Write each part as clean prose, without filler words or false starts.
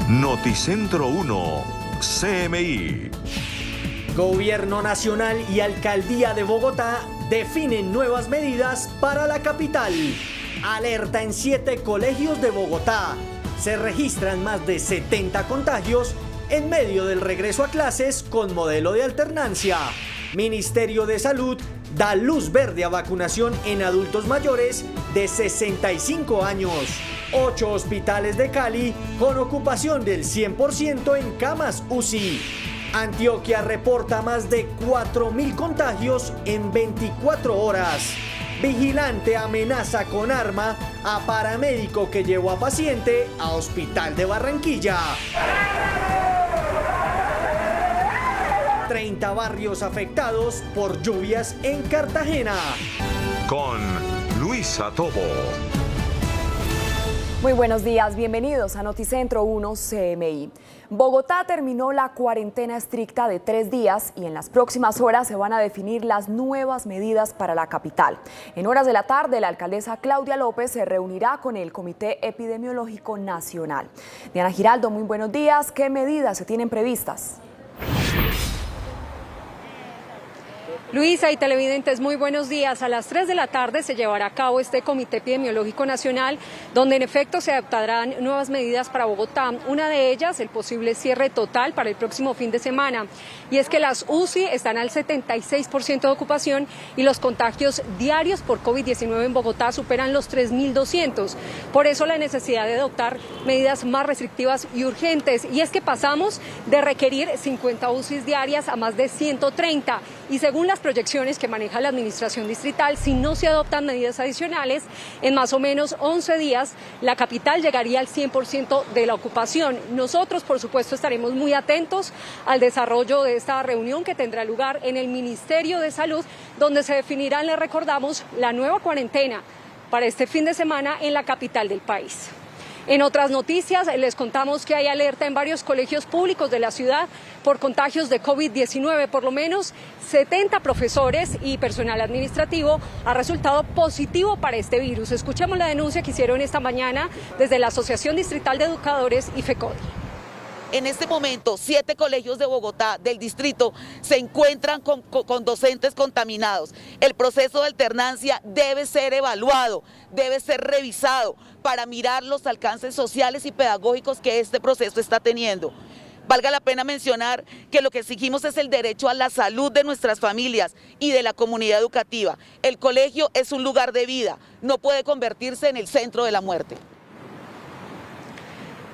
Noticentro 1, CMI. Gobierno Nacional y Alcaldía de Bogotá definen nuevas medidas para la capital. Alerta en 7 colegios de Bogotá. Se registran más de 70 contagios en medio del regreso a clases con modelo de alternancia. Ministerio de Salud da luz verde a vacunación en adultos mayores de 65 años. 8 hospitales de Cali con ocupación del 100% en camas UCI. Antioquia reporta más de 4.000 contagios en 24 horas. Vigilante amenaza con arma a paramédico que llevó a paciente a hospital de Barranquilla. 30 barrios afectados por lluvias en Cartagena. Con Luisa Tobo. Muy buenos días, bienvenidos a Noticentro 1 CMI. Bogotá terminó la cuarentena estricta de 3 días y en las próximas horas se van a definir las nuevas medidas para la capital. En horas de la tarde, la alcaldesa Claudia López se reunirá con el Comité Epidemiológico Nacional. Diana Giraldo, muy buenos días. ¿Qué medidas se tienen previstas? Luisa y televidentes, muy buenos días. A las 3 de la tarde se llevará a cabo este Comité Epidemiológico Nacional, donde en efecto se adoptarán nuevas medidas para Bogotá. Una de ellas, el posible cierre total para el próximo fin de semana. Y es que las UCI están al 76% de ocupación y los contagios diarios por COVID-19 en Bogotá superan los 3.200. Por eso la necesidad de adoptar medidas más restrictivas y urgentes. Y es que pasamos de requerir 50 UCIs diarias a más de 130. Y según las proyecciones que maneja la administración distrital, si no se adoptan medidas adicionales, en más o menos 11 días la capital llegaría al 100% de la ocupación. Nosotros, por supuesto, estaremos muy atentos al desarrollo de esta reunión que tendrá lugar en el Ministerio de Salud, donde se definirá, les recordamos, la nueva cuarentena para este fin de semana en la capital del país. En otras noticias, les contamos que hay alerta en varios colegios públicos de la ciudad por contagios de COVID-19. Por lo menos 70 profesores y personal administrativo ha resultado positivo para este virus. Escuchemos la denuncia que hicieron esta mañana desde la Asociación Distrital de Educadores y FECODI. En este momento, 7 colegios de Bogotá, del distrito, se encuentran con docentes contaminados. El proceso de alternancia debe ser evaluado, debe ser revisado para mirar los alcances sociales y pedagógicos que este proceso está teniendo. Valga la pena mencionar que lo que exigimos es el derecho a la salud de nuestras familias y de la comunidad educativa. El colegio es un lugar de vida, no puede convertirse en el centro de la muerte.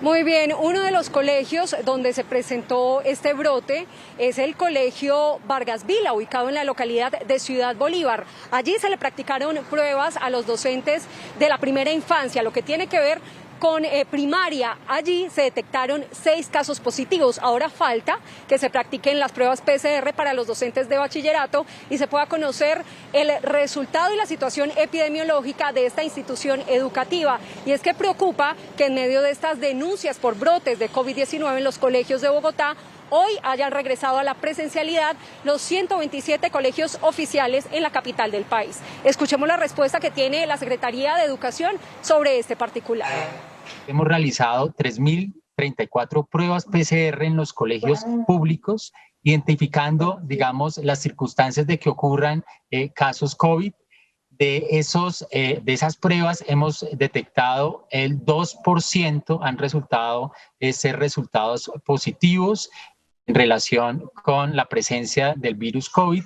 Muy bien, uno de los colegios donde se presentó este brote es el Colegio Vargas Vila, ubicado en la localidad de Ciudad Bolívar. Allí se le practicaron pruebas a los docentes de la primera infancia, lo que tiene que ver con primaria. Allí se detectaron 6 casos positivos. Ahora falta que se practiquen las pruebas PCR para los docentes de bachillerato y se pueda conocer el resultado y la situación epidemiológica de esta institución educativa. Y es que preocupa que en medio de estas denuncias por brotes de COVID-19 en los colegios de Bogotá, hoy hayan regresado a la presencialidad los 127 colegios oficiales en la capital del país. Escuchemos la respuesta que tiene la Secretaría de Educación sobre este particular. Hemos realizado 3.034 pruebas PCR en los colegios públicos, identificando, digamos, las circunstancias de que ocurran casos COVID. De esas pruebas hemos detectado el 2% han resultado ser resultados positivos en relación con la presencia del virus COVID.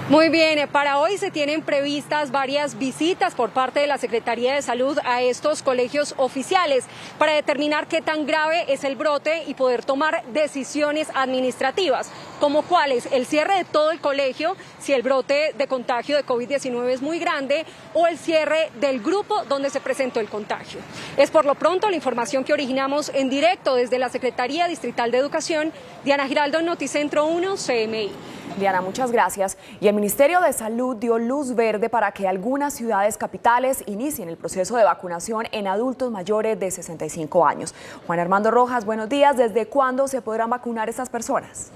Muy bien, para hoy se tienen previstas varias visitas por parte de la Secretaría de Salud a estos colegios oficiales para determinar qué tan grave es el brote y poder tomar decisiones administrativas, como cuáles, el cierre de todo el colegio si el brote de contagio de COVID-19 es muy grande o el cierre del grupo donde se presentó el contagio. Es por lo pronto la información que originamos en directo desde la Secretaría Distrital de Educación. Diana Giraldo, Noticentro 1, CMI. Diana, muchas gracias. Y el Ministerio de Salud dio luz verde para que algunas ciudades capitales inicien el proceso de vacunación en adultos mayores de 65 años. Juan Armando Rojas, buenos días. ¿Desde cuándo se podrán vacunar estas personas?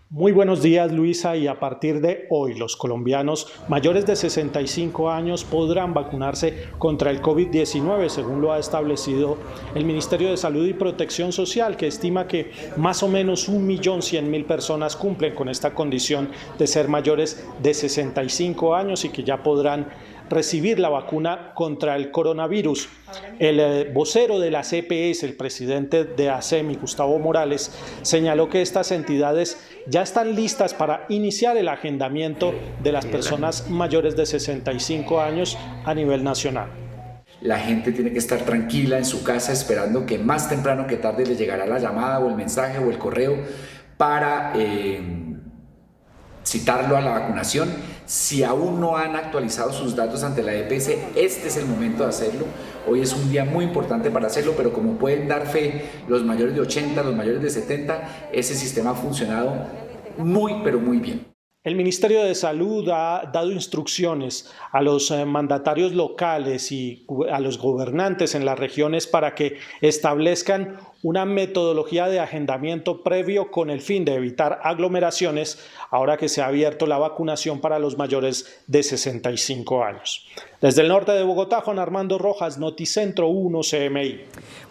Muy buenos días, Luisa, y a partir de hoy los colombianos mayores de 65 años podrán vacunarse contra el COVID-19, según lo ha establecido el Ministerio de Salud y Protección Social, que estima que más o menos 1.100.000 personas cumplen con esta condición de ser mayores de 65 años y que ya podrán recibir la vacuna contra el coronavirus. El vocero de la CPS, el presidente de ASEMI, Gustavo Morales, señaló que estas entidades ya están listas para iniciar el agendamiento de las personas mayores de 65 años a nivel nacional. La gente tiene que estar tranquila en su casa esperando que más temprano que tarde le llegará la llamada o el mensaje o el correo para citarlo a la vacunación. Si aún no han actualizado sus datos ante la EPS, este es el momento de hacerlo. Hoy es un día muy importante para hacerlo, pero como pueden dar fe los mayores de 80, los mayores de 70, ese sistema ha funcionado muy, pero muy bien. El Ministerio de Salud ha dado instrucciones a los mandatarios locales y a los gobernantes en las regiones para que establezcan una metodología de agendamiento previo con el fin de evitar aglomeraciones ahora que se ha abierto la vacunación para los mayores de 65 años. Desde el norte de Bogotá, Juan Armando Rojas, Noticentro 1 CMI.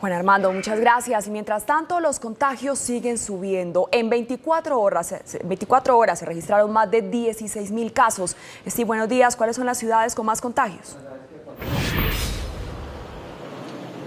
Juan Armando, muchas gracias. Y mientras tanto, los contagios siguen subiendo. En 24 horas se registraron más de 16.000 casos. Steve, buenos días. ¿Cuáles son las ciudades con más contagios?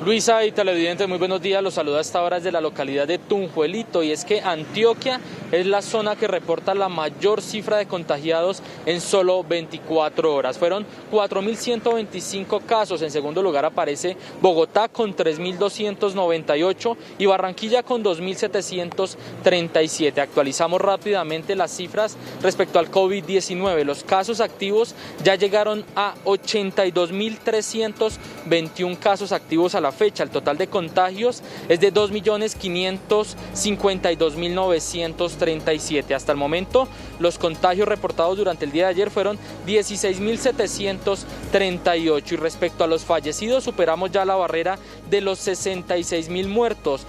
Luisa y televidentes, muy buenos días. Los saluda a esta hora desde la localidad de Tunjuelito, y es que Antioquia es la zona que reporta la mayor cifra de contagiados en solo 24 horas. Fueron 4.125 casos. En segundo lugar aparece Bogotá con 3.298 y Barranquilla con 2.737. Actualizamos rápidamente las cifras respecto al COVID-19. Los casos activos ya llegaron a 82.321 casos activos a la fecha. El total de contagios es de 2.552.937. Hasta el momento, los contagios reportados durante el día de ayer fueron 16.738 y respecto a los fallecidos superamos ya la barrera de los 66.000 muertos.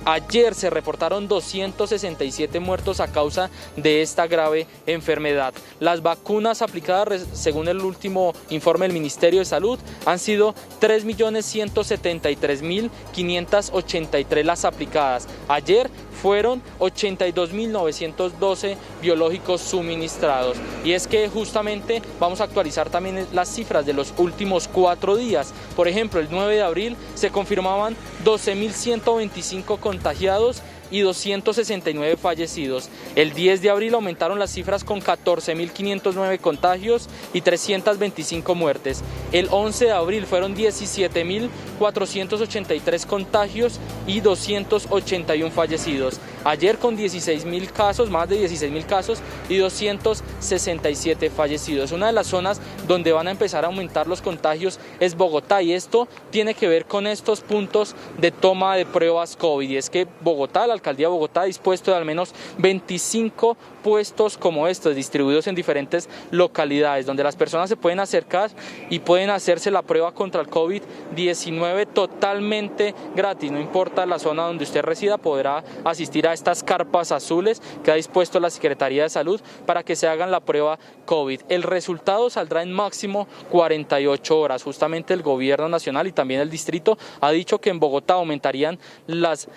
Ayer se reportaron 267 muertos a causa de esta grave enfermedad. Las vacunas aplicadas, según el último informe del Ministerio de Salud, han sido 3.173.583 las aplicadas. Ayer fueron 82.912 biológicos suministrados. Y es que justamente vamos a actualizar también las cifras de los últimos 4 días. Por ejemplo, el 9 de abril se confirmaban 12.125 contagiados y 269 fallecidos. El 10 de abril aumentaron las cifras con 14.509 contagios y 325 muertes. El 11 de abril fueron 17.483 contagios y 281 fallecidos. Ayer con 16.000 casos, más de 16.000 casos y 267 fallecidos. Una de las zonas donde van a empezar a aumentar los contagios es Bogotá, y esto tiene que ver con estos puntos de toma de pruebas COVID. Y es que Bogotá, la alcaldía de Bogotá, ha dispuesto de al menos 25 puestos como estos, distribuidos en diferentes localidades, donde las personas se pueden acercar y pueden hacerse la prueba contra el COVID-19 totalmente gratis. No importa la zona donde usted resida, podrá asistir a estas carpas azules que ha dispuesto la Secretaría de Salud para que se hagan la prueba COVID. El resultado saldrá en máximo 48 horas. Justamente el gobierno nacional y también el distrito ha dicho que en Bogotá aumentarían las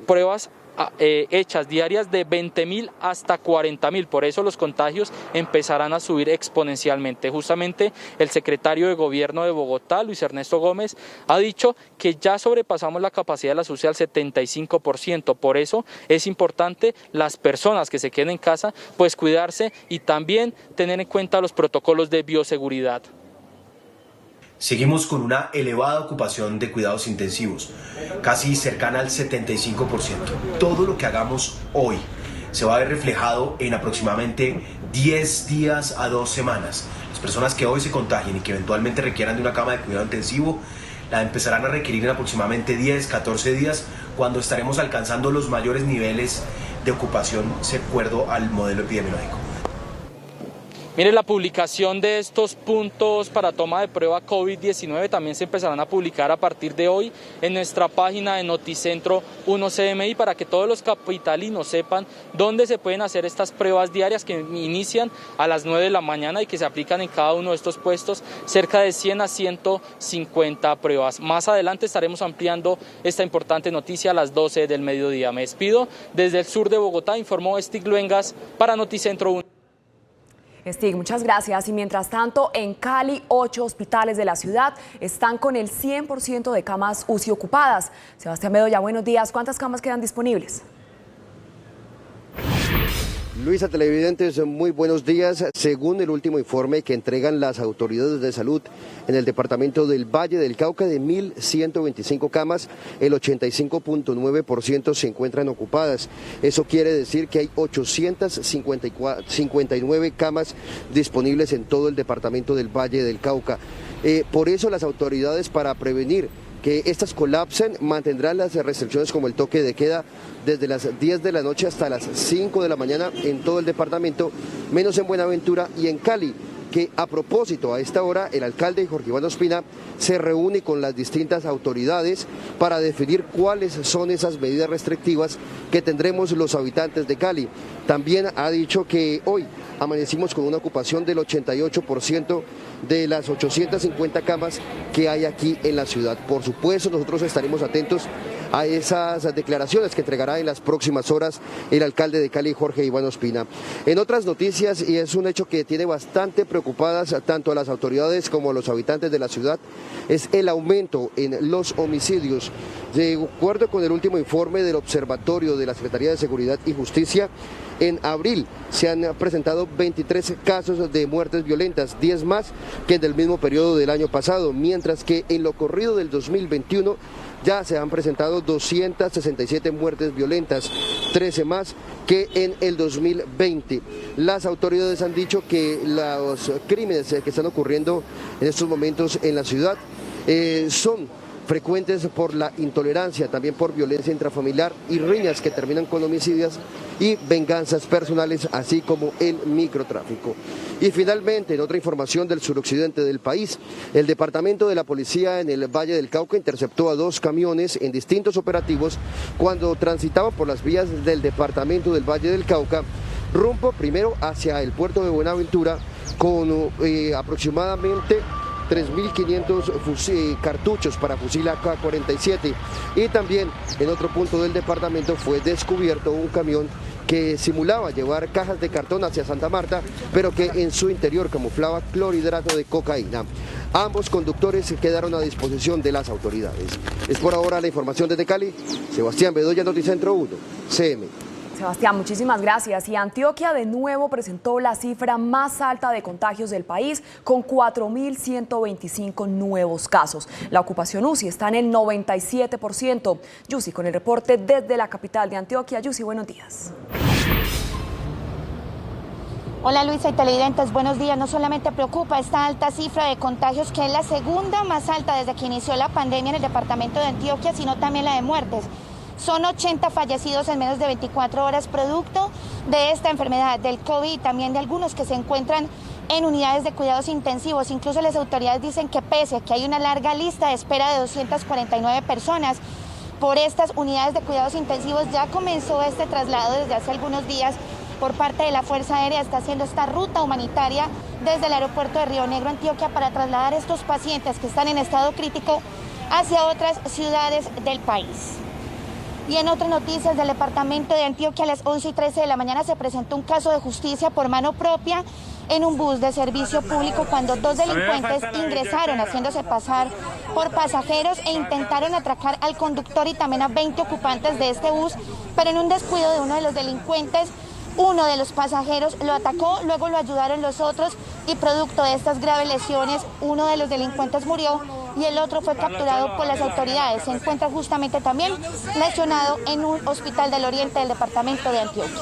pruebas hechas diarias de 20.000 hasta 40.000. Por eso los contagios empezarán a subir exponencialmente. Justamente el secretario de Gobierno de Bogotá, Luis Ernesto Gómez, ha dicho que ya sobrepasamos la capacidad de la UCI al 75%. Por eso es importante las personas que se queden en casa, pues cuidarse y también tener en cuenta los protocolos de bioseguridad. Seguimos con una elevada ocupación de cuidados intensivos, casi cercana al 75%. Todo lo que hagamos hoy se va a ver reflejado en aproximadamente 10 días a 2 semanas. Las personas que hoy se contagien y que eventualmente requieran de una cama de cuidado intensivo, la empezarán a requerir en aproximadamente 10, 14 días, cuando estaremos alcanzando los mayores niveles de ocupación de acuerdo al modelo epidemiológico. Mire, la publicación de estos puntos para toma de prueba COVID-19 también se empezarán a publicar a partir de hoy en nuestra página de Noticentro 1 CMI para que todos los capitalinos sepan dónde se pueden hacer estas pruebas diarias que inician a las 9 de la mañana y que se aplican en cada uno de estos puestos cerca de 100 a 150 pruebas. Más adelante estaremos ampliando esta importante noticia a las 12 del mediodía. Me despido desde el sur de Bogotá, informó Stig Luengas para Noticentro 1. Stig, muchas gracias. Y mientras tanto, en Cali, 8 hospitales de la ciudad están con el 100% de camas UCI ocupadas. Sebastián Bedoya, buenos días. ¿Cuántas camas quedan disponibles? Luisa, televidentes, muy buenos días. Según el último informe que entregan las autoridades de salud en el departamento del Valle del Cauca, de 1.125 camas, el 85.9% se encuentran ocupadas. Eso quiere decir que hay 859 camas disponibles en todo el departamento del Valle del Cauca. Por eso las autoridades, para prevenir que estas colapsen, mantendrán las restricciones como el toque de queda desde las 10 de la noche hasta las 5 de la mañana en todo el departamento, menos en Buenaventura y en Cali, que a propósito, a esta hora, el alcalde Jorge Iván Ospina se reúne con las distintas autoridades para definir cuáles son esas medidas restrictivas que tendremos los habitantes de Cali. También ha dicho que hoy amanecimos con una ocupación del 88% de las 850 camas que hay aquí en la ciudad. Por supuesto, nosotros estaremos atentos a esas declaraciones que entregará en las próximas horas el alcalde de Cali, Jorge Iván Ospina. En otras noticias, y es un hecho que tiene bastante preocupadas tanto a las autoridades como a los habitantes de la ciudad, es el aumento en los homicidios. De acuerdo con el último informe del Observatorio de la Secretaría de Seguridad y Justicia, en abril se han presentado 23 casos de muertes violentas, 10 más que en el mismo periodo del año pasado, mientras que en lo corrido del 2021 ya se han presentado 267 muertes violentas, 13 más que en el 2020. Las autoridades han dicho que los crímenes que están ocurriendo en estos momentos en la ciudad son frecuentes por la intolerancia, también por violencia intrafamiliar y riñas que terminan con homicidios y venganzas personales, así como el microtráfico. Y finalmente, en otra información del suroccidente del país, el departamento de la policía en el Valle del Cauca interceptó a 2 camiones en distintos operativos cuando transitaban por las vías del departamento del Valle del Cauca, rumbo primero hacia el puerto de Buenaventura con aproximadamente 3.500 cartuchos para fusil AK-47, y también en otro punto del departamento fue descubierto un camión que simulaba llevar cajas de cartón hacia Santa Marta, pero que en su interior camuflaba clorhidrato de cocaína. Ambos conductores quedaron a disposición de las autoridades. Es por ahora la información desde Cali. Sebastián Bedoya, Noticentro 1, CM. Sebastián, muchísimas gracias. Y Antioquia de nuevo presentó la cifra más alta de contagios del país, con 4.125 nuevos casos. La ocupación UCI está en el 97%. Yusi, con el reporte desde la capital de Antioquia. Yusi, buenos días. Hola Luisa y televidentes, buenos días. No solamente preocupa esta alta cifra de contagios, que es la segunda más alta desde que inició la pandemia en el departamento de Antioquia, sino también la de muertes. Son 80 fallecidos en menos de 24 horas producto de esta enfermedad, del COVID, y también de algunos que se encuentran en unidades de cuidados intensivos. Incluso las autoridades dicen que pese a que hay una larga lista de espera de 249 personas por estas unidades de cuidados intensivos, ya comenzó este traslado desde hace algunos días por parte de la Fuerza Aérea. Está haciendo esta ruta humanitaria desde el aeropuerto de Río Negro, Antioquia, para trasladar a estos pacientes que están en estado crítico hacia otras ciudades del país. Y en otras noticias del departamento de Antioquia, a las 11:13 de la mañana se presentó un caso de justicia por mano propia en un bus de servicio público cuando 2 delincuentes ingresaron haciéndose pasar por pasajeros e intentaron atracar al conductor y también a 20 ocupantes de este bus, pero en un descuido de uno de los delincuentes, uno de los pasajeros lo atacó, luego lo ayudaron los otros y producto de estas graves lesiones, uno de los delincuentes murió y el otro fue capturado por las autoridades. Se encuentra justamente también lesionado en un hospital del oriente del departamento de Antioquia.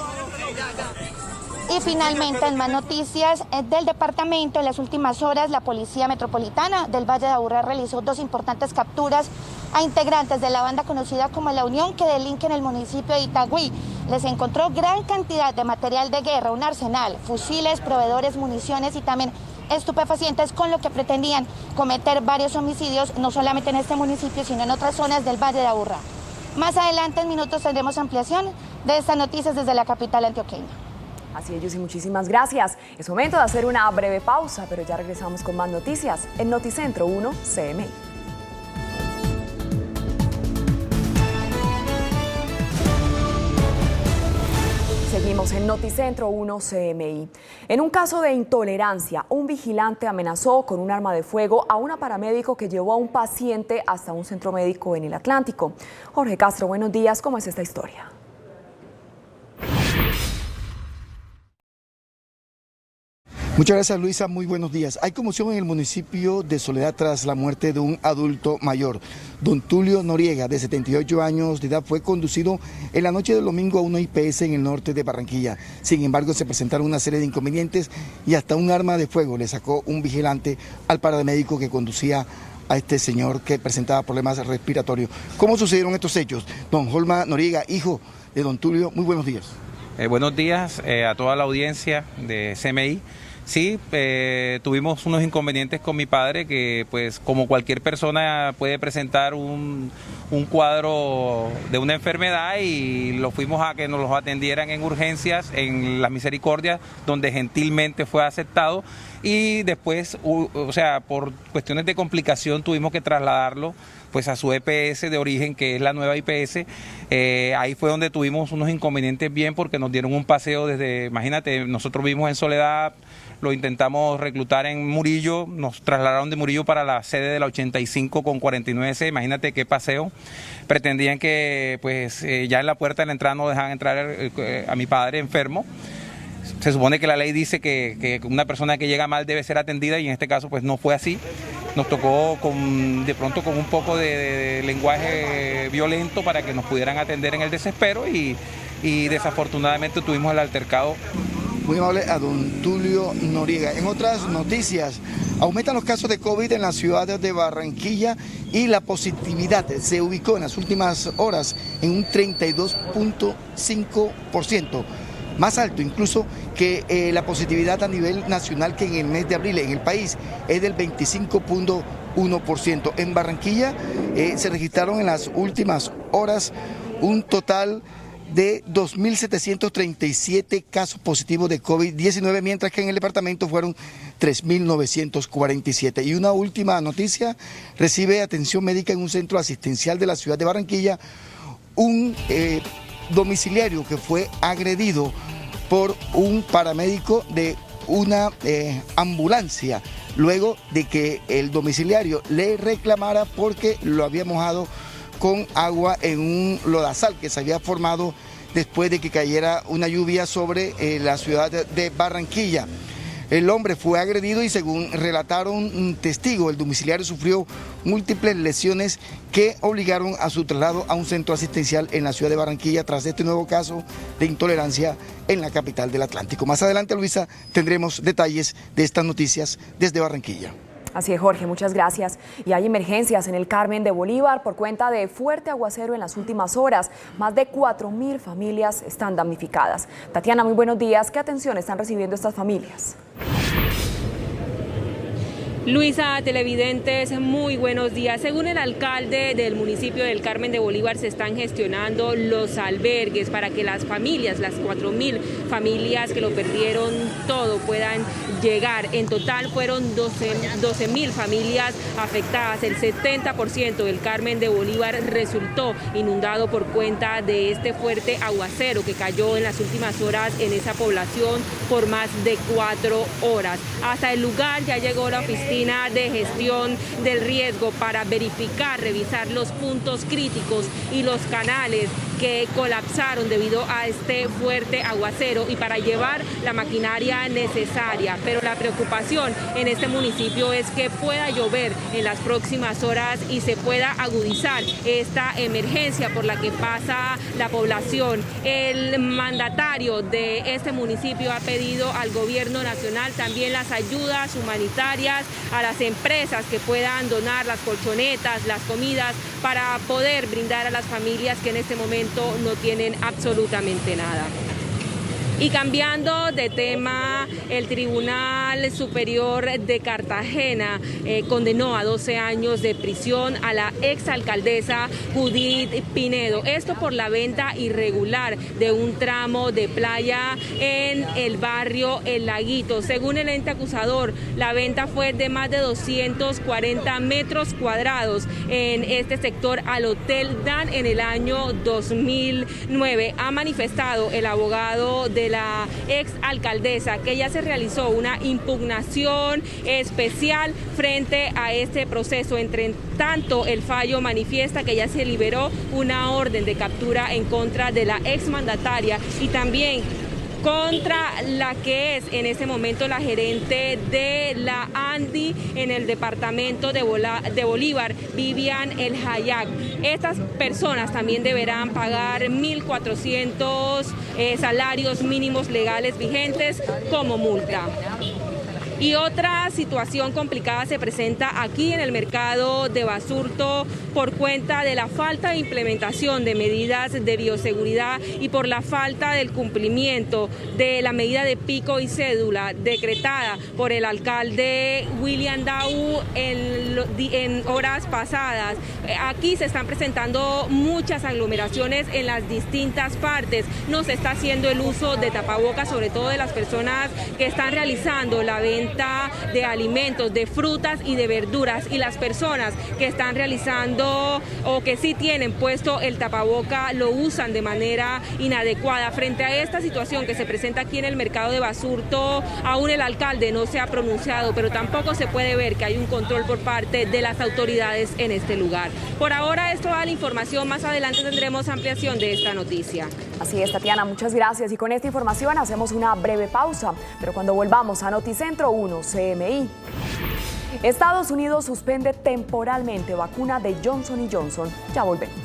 Y finalmente, en más noticias del departamento, en las últimas horas, la Policía Metropolitana del Valle de Aburrá realizó 2 importantes capturas a integrantes de la banda conocida como La Unión, que delinque en el municipio de Itagüí. les encontró gran cantidad de material de guerra, un arsenal, fusiles, proveedores, municiones y también estupefacientes, con lo que pretendían cometer varios homicidios, no solamente en este municipio, sino en otras zonas del Valle de Aburrá. Más adelante, en minutos, tendremos ampliación de estas noticias desde la capital antioqueña. Así es, Yusi, muchísimas gracias. Es momento de hacer una breve pausa, pero ya regresamos con más noticias en Noticentro 1 CMI. Seguimos en Noticentro 1 CMI. En un caso de intolerancia, un vigilante amenazó con un arma de fuego a una paramédico que llevó a un paciente hasta un centro médico en el Atlántico. Jorge Castro, buenos días. ¿Cómo es esta historia? Muchas gracias, Luisa. Muy buenos días. Hay conmoción en el municipio de Soledad tras la muerte de un adulto mayor. Don Tulio Noriega, de 78 años de edad, fue conducido en la noche del domingo a una IPS en el norte de Barranquilla. Sin embargo, se presentaron una serie de inconvenientes y hasta un arma de fuego le sacó un vigilante al paramédico que conducía a este señor que presentaba problemas respiratorios. ¿Cómo sucedieron estos hechos? Don Holma Noriega, hijo de don Tulio, muy buenos días. Buenos días a toda la audiencia de CMI. Sí, tuvimos unos inconvenientes con mi padre que, pues, como cualquier persona puede presentar un cuadro de una enfermedad, y lo fuimos a que nos los atendieran en urgencias en la Misericordia, donde gentilmente fue aceptado, y después, o sea, por cuestiones de complicación tuvimos que trasladarlo pues a su EPS de origen, que es la nueva IPS. Ahí fue donde tuvimos unos inconvenientes bien, porque nos dieron un paseo desde, imagínate, nosotros vivimos en Soledad, lo intentamos reclutar en Murillo, nos trasladaron de Murillo para la sede de la 85 con 49C, imagínate qué paseo. Pretendían que pues ya en la puerta de la entrada no dejaban entrar a mi padre enfermo. Se supone que la ley dice que una persona que llega mal debe ser atendida, y en este caso pues no fue así. Nos tocó de pronto con un poco de lenguaje violento para que nos pudieran atender en el desespero, y desafortunadamente tuvimos el altercado. Muy amable a don Tulio Noriega. En otras noticias, aumentan los casos de COVID en la ciudad de Barranquilla y la positividad se ubicó en las últimas horas en un 32.5%. Más alto incluso que la positividad a nivel nacional, que en el mes de abril en el país es del 25.1%. En Barranquilla se registraron en las últimas horas un total de 2.737 casos positivos de COVID-19, mientras que en el departamento fueron 3.947. Y una última noticia: recibe atención médica en un centro asistencial de la ciudad de Barranquilla un domiciliario que fue agredido por un paramédico de una ambulancia, luego de que el domiciliario le reclamara porque lo había mojado con agua en un lodazal que se había formado después de que cayera una lluvia sobre la ciudad de Barranquilla. El hombre fue agredido y, según relataron testigos, el domiciliario sufrió múltiples lesiones que obligaron a su traslado a un centro asistencial en la ciudad de Barranquilla tras este nuevo caso de intolerancia en la capital del Atlántico. Más adelante, Luisa, tendremos detalles de estas noticias desde Barranquilla. Así es, Jorge, muchas gracias. Y hay emergencias en el Carmen de Bolívar por cuenta de fuerte aguacero en las últimas horas. Más de 4.000 familias están damnificadas. Tatiana, muy buenos días. ¿Qué atención están recibiendo estas familias? Luisa, televidentes, muy buenos días. Según el alcalde del municipio del Carmen de Bolívar, se están gestionando los albergues para que las familias, las 4.000 familias que lo perdieron todo, puedan llegar. En total fueron 12.000 familias afectadas. El 70% del Carmen de Bolívar resultó inundado por cuenta de este fuerte aguacero que cayó en las últimas horas en esa población por más de 4 horas. Hasta el lugar ya llegó la oficina de gestión del riesgo para verificar, revisar los puntos críticos y los canales que colapsaron debido a este fuerte aguacero, y para llevar la maquinaria necesaria. Pero la preocupación en este municipio es que pueda llover en las próximas horas y se pueda agudizar esta emergencia por la que pasa la población. El mandatario de este municipio ha pedido al gobierno nacional también las ayudas humanitarias a las empresas que puedan donar las colchonetas, las comidas para poder brindar a las familias que en este momento no tienen absolutamente nada. Y cambiando de tema, el Tribunal Superior de Cartagena condenó a 12 años de prisión a la exalcaldesa Judith Pinedo. Esto por la venta irregular de un tramo de playa en el barrio El Laguito. Según el ente acusador, la venta fue de más de 240 metros cuadrados en este sector al Hotel Dan en el año 2009. Ha manifestado el abogado de la ex alcaldesa que ya se realizó una impugnación especial frente a este proceso. Entre tanto, el fallo manifiesta que ya se liberó una orden de captura en contra de la ex mandataria y también contra la que es en este momento la gerente de la ANDI en el departamento de Bolívar, Vivian El Hayak. Estas personas también deberán pagar 1.400 salarios mínimos legales vigentes como multa. Y otra situación complicada se presenta aquí en el mercado de Basurto por cuenta de la falta de implementación de medidas de bioseguridad y por la falta del cumplimiento de la medida de pico y cédula decretada por el alcalde William Daú en horas pasadas. Aquí se están presentando muchas aglomeraciones en las distintas partes. No se está haciendo el uso de tapabocas, sobre todo de las personas que están realizando la venta de alimentos, de frutas y de verduras, y las personas que están realizando o que sí tienen puesto el tapaboca lo usan de manera inadecuada. Frente a esta situación que se presenta aquí en el mercado de Basurto, aún el alcalde no se ha pronunciado, pero tampoco se puede ver que hay un control por parte de las autoridades en este lugar. Por ahora es toda la información, más adelante tendremos ampliación de esta noticia. Así es, Tatiana, muchas gracias. Y con esta información hacemos una breve pausa, pero cuando volvamos a Noticentro 1 CMI. Estados Unidos suspende temporalmente vacuna de Johnson & Johnson. Ya volvemos.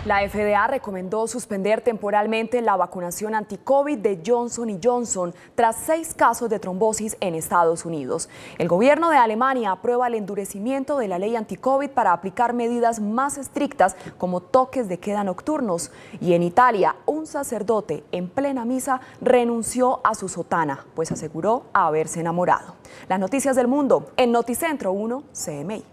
La FDA recomendó suspender temporalmente la vacunación anti-COVID de Johnson & Johnson tras 6 casos de trombosis en Estados Unidos. El gobierno de Alemania aprueba el endurecimiento de la ley anti-COVID para aplicar medidas más estrictas como toques de queda nocturnos. Y en Italia, un sacerdote en plena misa renunció a su sotana, pues aseguró haberse enamorado. Las noticias del mundo en Noticentro 1 CMI.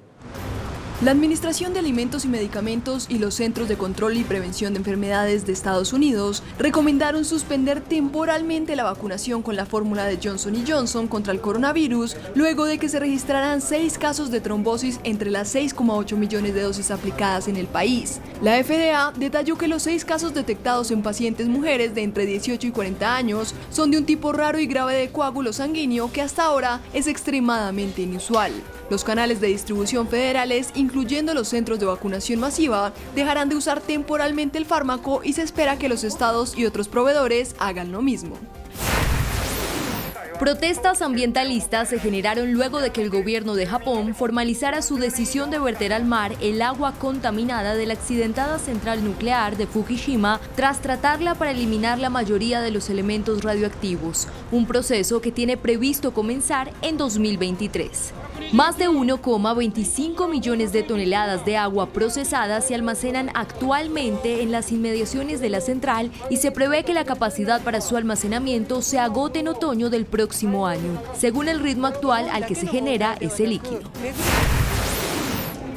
La Administración de Alimentos y Medicamentos y los Centros de Control y Prevención de Enfermedades de Estados Unidos recomendaron suspender temporalmente la vacunación con la fórmula de Johnson & Johnson contra el coronavirus, luego de que se registraran 6 casos de trombosis entre las 6,8 millones de dosis aplicadas en el país. La FDA detalló que los 6 casos detectados en pacientes mujeres de entre 18 y 40 años son de un tipo raro y grave de coágulo sanguíneo que hasta ahora es extremadamente inusual. Los canales de distribución federales, incluyendo los centros de vacunación masiva, dejarán de usar temporalmente el fármaco y se espera que los estados y otros proveedores hagan lo mismo. Protestas ambientalistas se generaron luego de que el gobierno de Japón formalizara su decisión de verter al mar el agua contaminada de la accidentada central nuclear de Fukushima tras tratarla para eliminar la mayoría de los elementos radioactivos, un proceso que tiene previsto comenzar en 2023. Más de 1,25 millones de toneladas de agua procesada se almacenan actualmente en las inmediaciones de la central y se prevé que la capacidad para su almacenamiento se agote en otoño del próximo año, según el ritmo actual al que se genera ese líquido.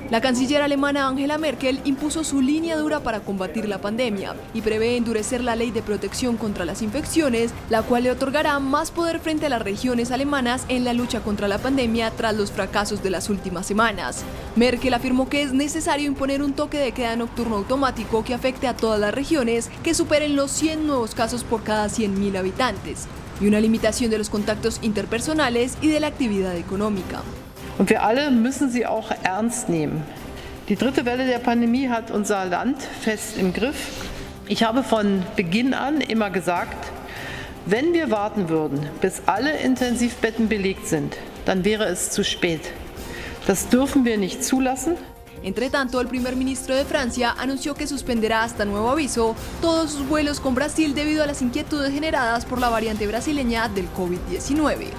La canciller alemana Angela Merkel impuso su línea dura para combatir la pandemia y prevé endurecer la ley de protección contra las infecciones, la cual le otorgará más poder frente a las regiones alemanas en la lucha contra la pandemia tras los fracasos de las últimas semanas. Merkel afirmó que es necesario imponer un toque de queda nocturno automático que afecte a todas las regiones que superen los 100 nuevos casos por cada 100.000 habitantes y una limitación de los contactos interpersonales y de la actividad económica. Und wir alle müssen sie auch ernst nehmen. Die dritte Welle der Pandemie hat unser Land fest im Griff. Ich habe von Beginn an immer gesagt, wenn wir warten würden, bis alle Intensivbetten belegt sind, dann wäre es zu spät. Das dürfen wir nicht zulassen. Entre tanto, el primer ministro de Francia anunció que suspenderá hasta nuevo aviso todos sus vuelos con Brasil debido a las inquietudes generadas por la variante brasileña del COVID-19.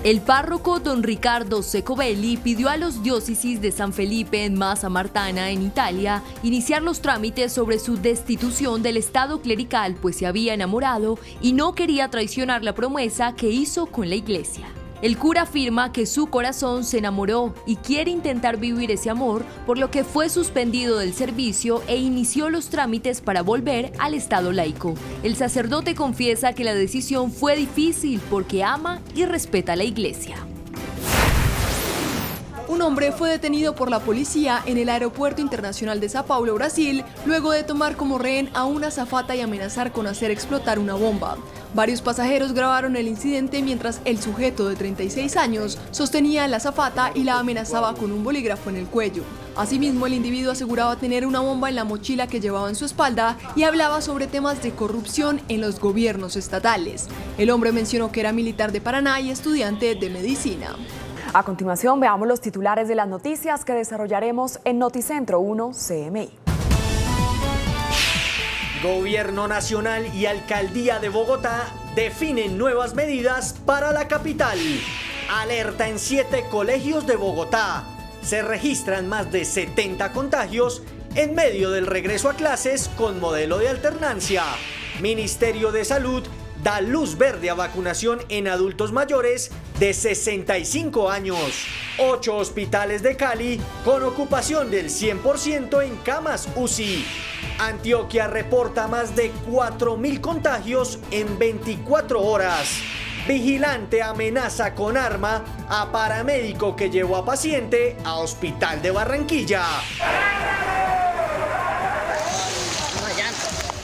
El párroco don Ricardo Secobelli pidió a los diócesis de San Felipe en Massa Martana, en Italia, iniciar los trámites sobre su destitución del estado clerical, pues se había enamorado y no quería traicionar la promesa que hizo con la iglesia. El cura afirma que su corazón se enamoró y quiere intentar vivir ese amor, por lo que fue suspendido del servicio e inició los trámites para volver al estado laico. El sacerdote confiesa que la decisión fue difícil porque ama y respeta a la iglesia. Un hombre fue detenido por la policía en el aeropuerto internacional de Sao Paulo, Brasil, luego de tomar como rehén a una azafata y amenazar con hacer explotar una bomba. Varios pasajeros grabaron el incidente mientras el sujeto de 36 años sostenía a la azafata y la amenazaba con un bolígrafo en el cuello. Asimismo, el individuo aseguraba tener una bomba en la mochila que llevaba en su espalda y hablaba sobre temas de corrupción en los gobiernos estatales. El hombre mencionó que era militar de Paraná y estudiante de medicina. A continuación, veamos los titulares de las noticias que desarrollaremos en Noticentro 1 CMI. Gobierno Nacional y Alcaldía de Bogotá definen nuevas medidas para la capital. Alerta en 7 colegios de Bogotá. Se registran más de 70 contagios en medio del regreso a clases con modelo de alternancia. Ministerio de Salud da luz verde a vacunación en adultos mayores de 65 años. 8 hospitales de Cali con ocupación del 100% en camas UCI. Antioquia reporta más de 4.000 contagios en 24 horas. Vigilante amenaza con arma a paramédico que llevó a paciente a hospital de Barranquilla.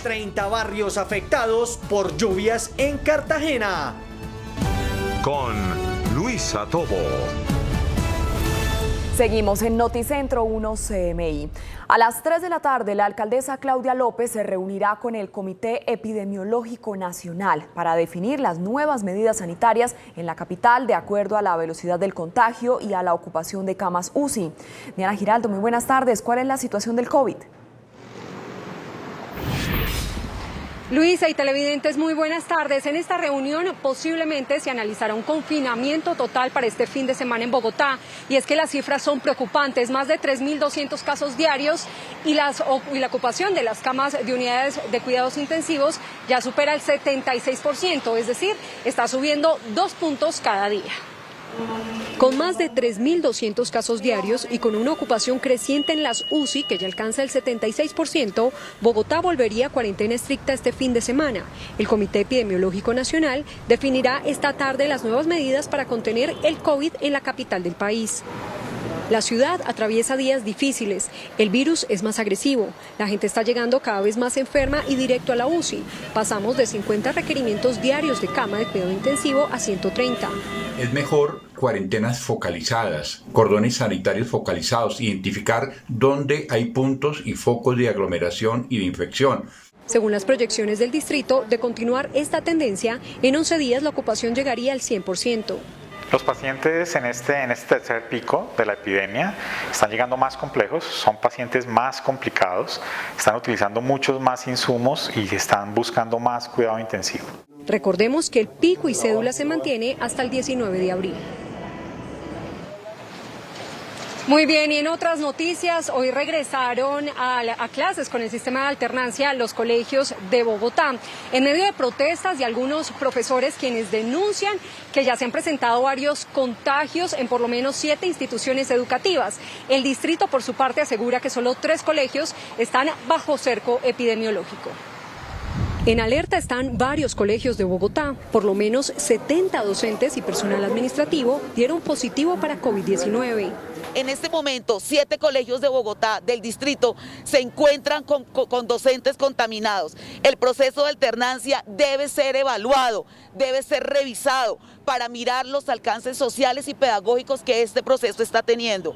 30 barrios afectados por lluvias en Cartagena. Con Luisa Tobo. Seguimos en Noticentro 1 CMI. A las 3 de la tarde, la alcaldesa Claudia López se reunirá con el Comité Epidemiológico Nacional para definir las nuevas medidas sanitarias en la capital de acuerdo a la velocidad del contagio y a la ocupación de camas UCI. Diana Giraldo, muy buenas tardes. ¿Cuál es la situación del COVID? Luisa y televidentes, muy buenas tardes. En esta reunión posiblemente se analizará un confinamiento total para este fin de semana en Bogotá. Y es que las cifras son preocupantes, más de 3.200 casos diarios y la ocupación de las camas de unidades de cuidados intensivos ya supera el 76%, es decir, está subiendo 2 puntos cada día. Con más de 3.200 casos diarios y con una ocupación creciente en las UCI, que ya alcanza el 76%, Bogotá volvería a cuarentena estricta este fin de semana. El Comité Epidemiológico Nacional definirá esta tarde las nuevas medidas para contener el COVID en la capital del país. La ciudad atraviesa días difíciles, el virus es más agresivo, la gente está llegando cada vez más enferma y directo a la UCI. Pasamos de 50 requerimientos diarios de cama de cuidado intensivo a 130. Es mejor cuarentenas focalizadas, cordones sanitarios focalizados, identificar dónde hay puntos y focos de aglomeración y de infección. Según las proyecciones del distrito, de continuar esta tendencia, en 11 días la ocupación llegaría al 100%. Los pacientes en este tercer pico de la epidemia están llegando más complejos, son pacientes más complicados, están utilizando muchos más insumos y están buscando más cuidado intensivo. Recordemos que el pico y cédula se mantiene hasta el 19 de abril. Muy bien, y en otras noticias, hoy regresaron a clases con el sistema de alternancia los colegios de Bogotá, en medio de protestas de algunos profesores quienes denuncian que ya se han presentado varios contagios en por lo menos 7 instituciones educativas. El distrito, por su parte, asegura que solo 3 colegios están bajo cerco epidemiológico. En alerta están varios colegios de Bogotá. Por lo menos 70 docentes y personal administrativo dieron positivo para COVID-19. En este momento, 7 colegios de Bogotá, del distrito, se encuentran con docentes contaminados. El proceso de alternancia debe ser evaluado, debe ser revisado para mirar los alcances sociales y pedagógicos que este proceso está teniendo.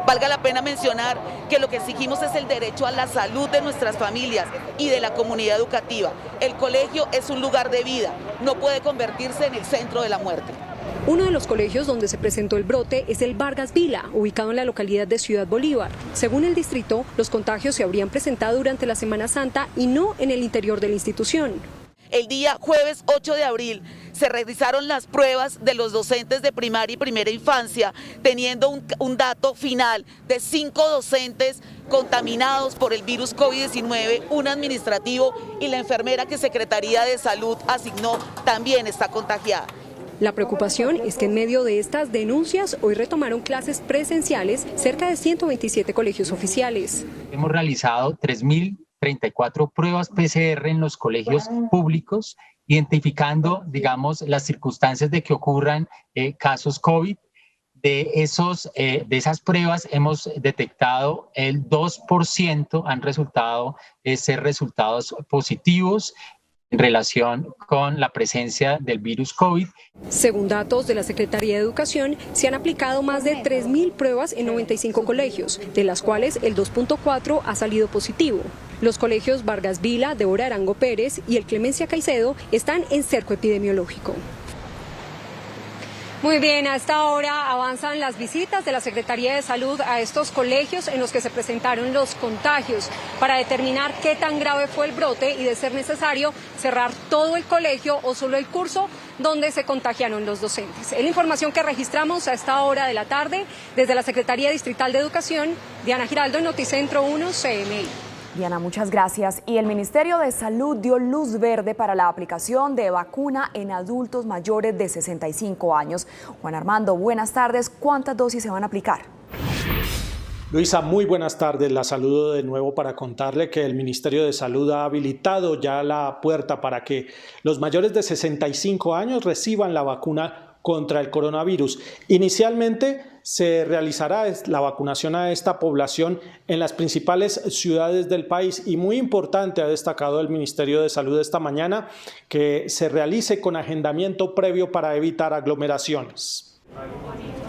Valga la pena mencionar que lo que exigimos es el derecho a la salud de nuestras familias y de la comunidad educativa. El colegio es un lugar de vida, no puede convertirse en el centro de la muerte. Uno de los colegios donde se presentó el brote es el Vargas Vila, ubicado en la localidad de Ciudad Bolívar. Según el distrito, los contagios se habrían presentado durante la Semana Santa y no en el interior de la institución. El día jueves 8 de abril se realizaron las pruebas de los docentes de primaria y primera infancia, teniendo un dato final de 5 docentes contaminados por el virus COVID-19, un administrativo y la enfermera que Secretaría de Salud asignó también está contagiada. La preocupación es que en medio de estas denuncias hoy retomaron clases presenciales cerca de 127 colegios oficiales. Hemos realizado 3.034 pruebas PCR en los colegios públicos, identificando, digamos, las circunstancias de que ocurran casos COVID. De esas pruebas hemos detectado el 2% han resultado ser resultados positivos en relación con la presencia del virus COVID. Según datos de la Secretaría de Educación, se han aplicado más de 3.000 pruebas en 95 colegios, de las cuales el 2.4 ha salido positivo. Los colegios Vargas Vila, Débora Arango Pérez y el Clemencia Caicedo están en cerco epidemiológico. Muy bien, a esta hora avanzan las visitas de la Secretaría de Salud a estos colegios en los que se presentaron los contagios para determinar qué tan grave fue el brote y, de ser necesario, cerrar todo el colegio o solo el curso donde se contagiaron los docentes. Es la información que registramos a esta hora de la tarde desde la Secretaría Distrital de Educación. Diana Giraldo, Noticentro 1, CMI. Diana, muchas gracias. Y el Ministerio de Salud dio luz verde para la aplicación de vacuna en adultos mayores de 65 años. Juan Armando, buenas tardes. ¿Cuántas dosis se van a aplicar? Luisa, muy buenas tardes. La saludo de nuevo para contarle que el Ministerio de Salud ha habilitado ya la puerta para que los mayores de 65 años reciban la vacuna contra el coronavirus. Inicialmente se realizará la vacunación a esta población en las principales ciudades del país y, muy importante, ha destacado el Ministerio de Salud esta mañana, que se realice con agendamiento previo para evitar aglomeraciones.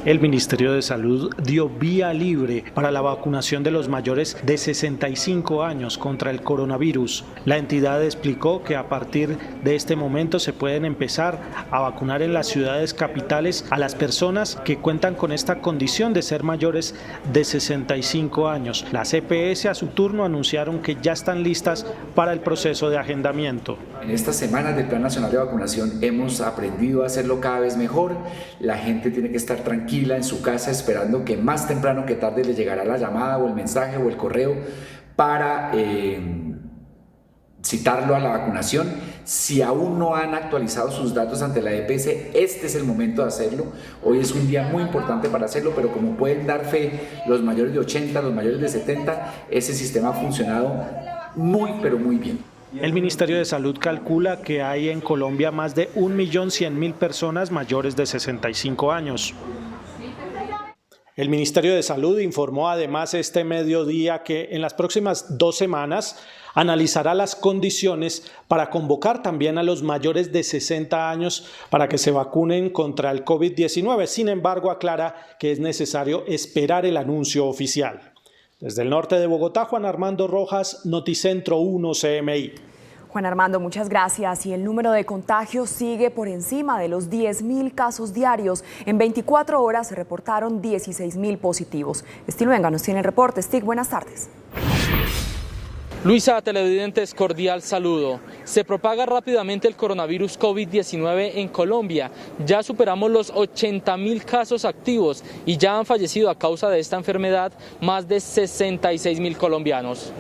El Ministerio de Salud dio vía libre para la vacunación de los mayores de 65 años contra el coronavirus. La entidad explicó que a partir de este momento se pueden empezar a vacunar en las ciudades capitales a las personas que cuentan con esta condición de ser mayores de 65 años. Las EPS a su turno anunciaron que ya están listas para el proceso de agendamiento. En estas semanas del Plan Nacional de Vacunación hemos aprendido a hacerlo cada vez mejor. La gente tiene que estar tranquila en su casa esperando que más temprano que tarde le llegará la llamada o el mensaje o el correo para citarlo a la vacunación. Si aún no han actualizado sus datos ante la EPS, este es el momento de hacerlo. Hoy es un día muy importante para hacerlo, pero como pueden dar fe los mayores de 80, los mayores de 70, ese sistema ha funcionado muy, pero muy bien. El Ministerio de Salud calcula que hay en Colombia más de 1.100.000 personas mayores de 65 años. El Ministerio de Salud informó además este mediodía que en las próximas 2 semanas analizará las condiciones para convocar también a los mayores de 60 años para que se vacunen contra el COVID-19. Sin embargo, aclara que es necesario esperar el anuncio oficial. Desde el norte de Bogotá, Juan Armando Rojas, Noticentro 1 CMI. Juan Armando, muchas gracias. Y el número de contagios sigue por encima de los 10.000 casos diarios. En 24 horas se reportaron 16.000 positivos. Stig Luenga nos tiene el reporte. Stig, buenas tardes. Luisa, televidentes, cordial saludo. Se propaga rápidamente el coronavirus COVID-19 en Colombia. Ya superamos los 80.000 casos activos y ya han fallecido a causa de esta enfermedad más de 66.000 colombianos.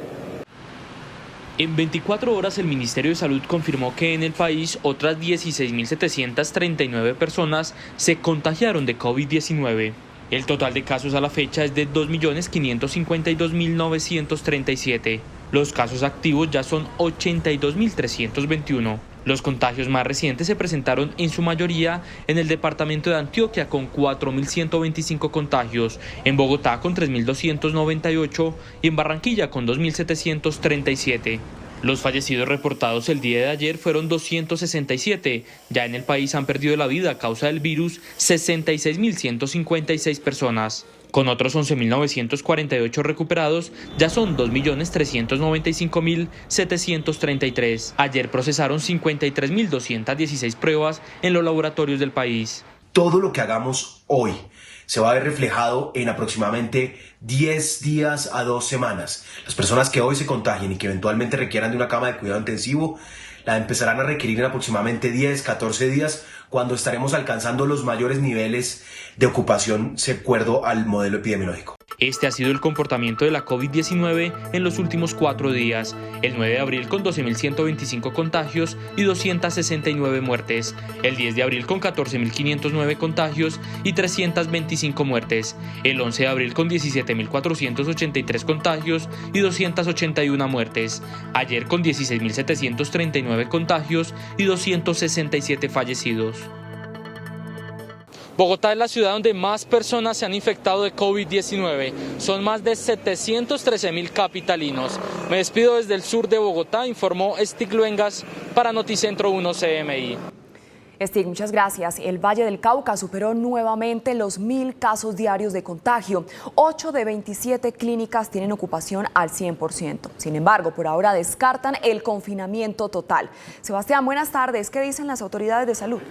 En 24 horas el Ministerio de Salud confirmó que en el país otras 16.739 personas se contagiaron de COVID-19. El total de casos a la fecha es de 2.552.937. Los casos activos ya son 82.321. Los contagios más recientes se presentaron en su mayoría en el departamento de Antioquia con 4.125 contagios, en Bogotá con 3.298 y en Barranquilla con 2.737. Los fallecidos reportados el día de ayer fueron 267. Ya en el país han perdido la vida a causa del virus 66.156 personas. Con otros 11.948 recuperados, ya son 2.395.733. Ayer procesaron 53.216 pruebas en los laboratorios del país. Todo lo que hagamos hoy se va a ver reflejado en aproximadamente 10 días a 2 semanas. Las personas que hoy se contagien y que eventualmente requieran de una cama de cuidado intensivo, la empezarán a requerir en aproximadamente 10, 14 días, cuando estaremos alcanzando los mayores niveles de ocupación de acuerdo al modelo epidemiológico. Este ha sido el comportamiento de la COVID-19 en los últimos 4 días. El 9 de abril con 12.125 contagios y 269 muertes. El 10 de abril con 14.509 contagios y 325 muertes. El 11 de abril con 17.483 contagios y 281 muertes. Ayer con 16.739 contagios y 267 fallecidos. Bogotá es la ciudad donde más personas se han infectado de COVID-19. Son más de 713.000 capitalinos. Me despido desde el sur de Bogotá, informó Stig Luengas para Noticentro 1 CMI. Stig, muchas gracias. El Valle del Cauca superó nuevamente los 1.000 casos diarios de contagio. 8 de 27 clínicas tienen ocupación al 100%. Sin embargo, por ahora descartan el confinamiento total. Sebastián, buenas tardes. ¿Qué dicen las autoridades de salud?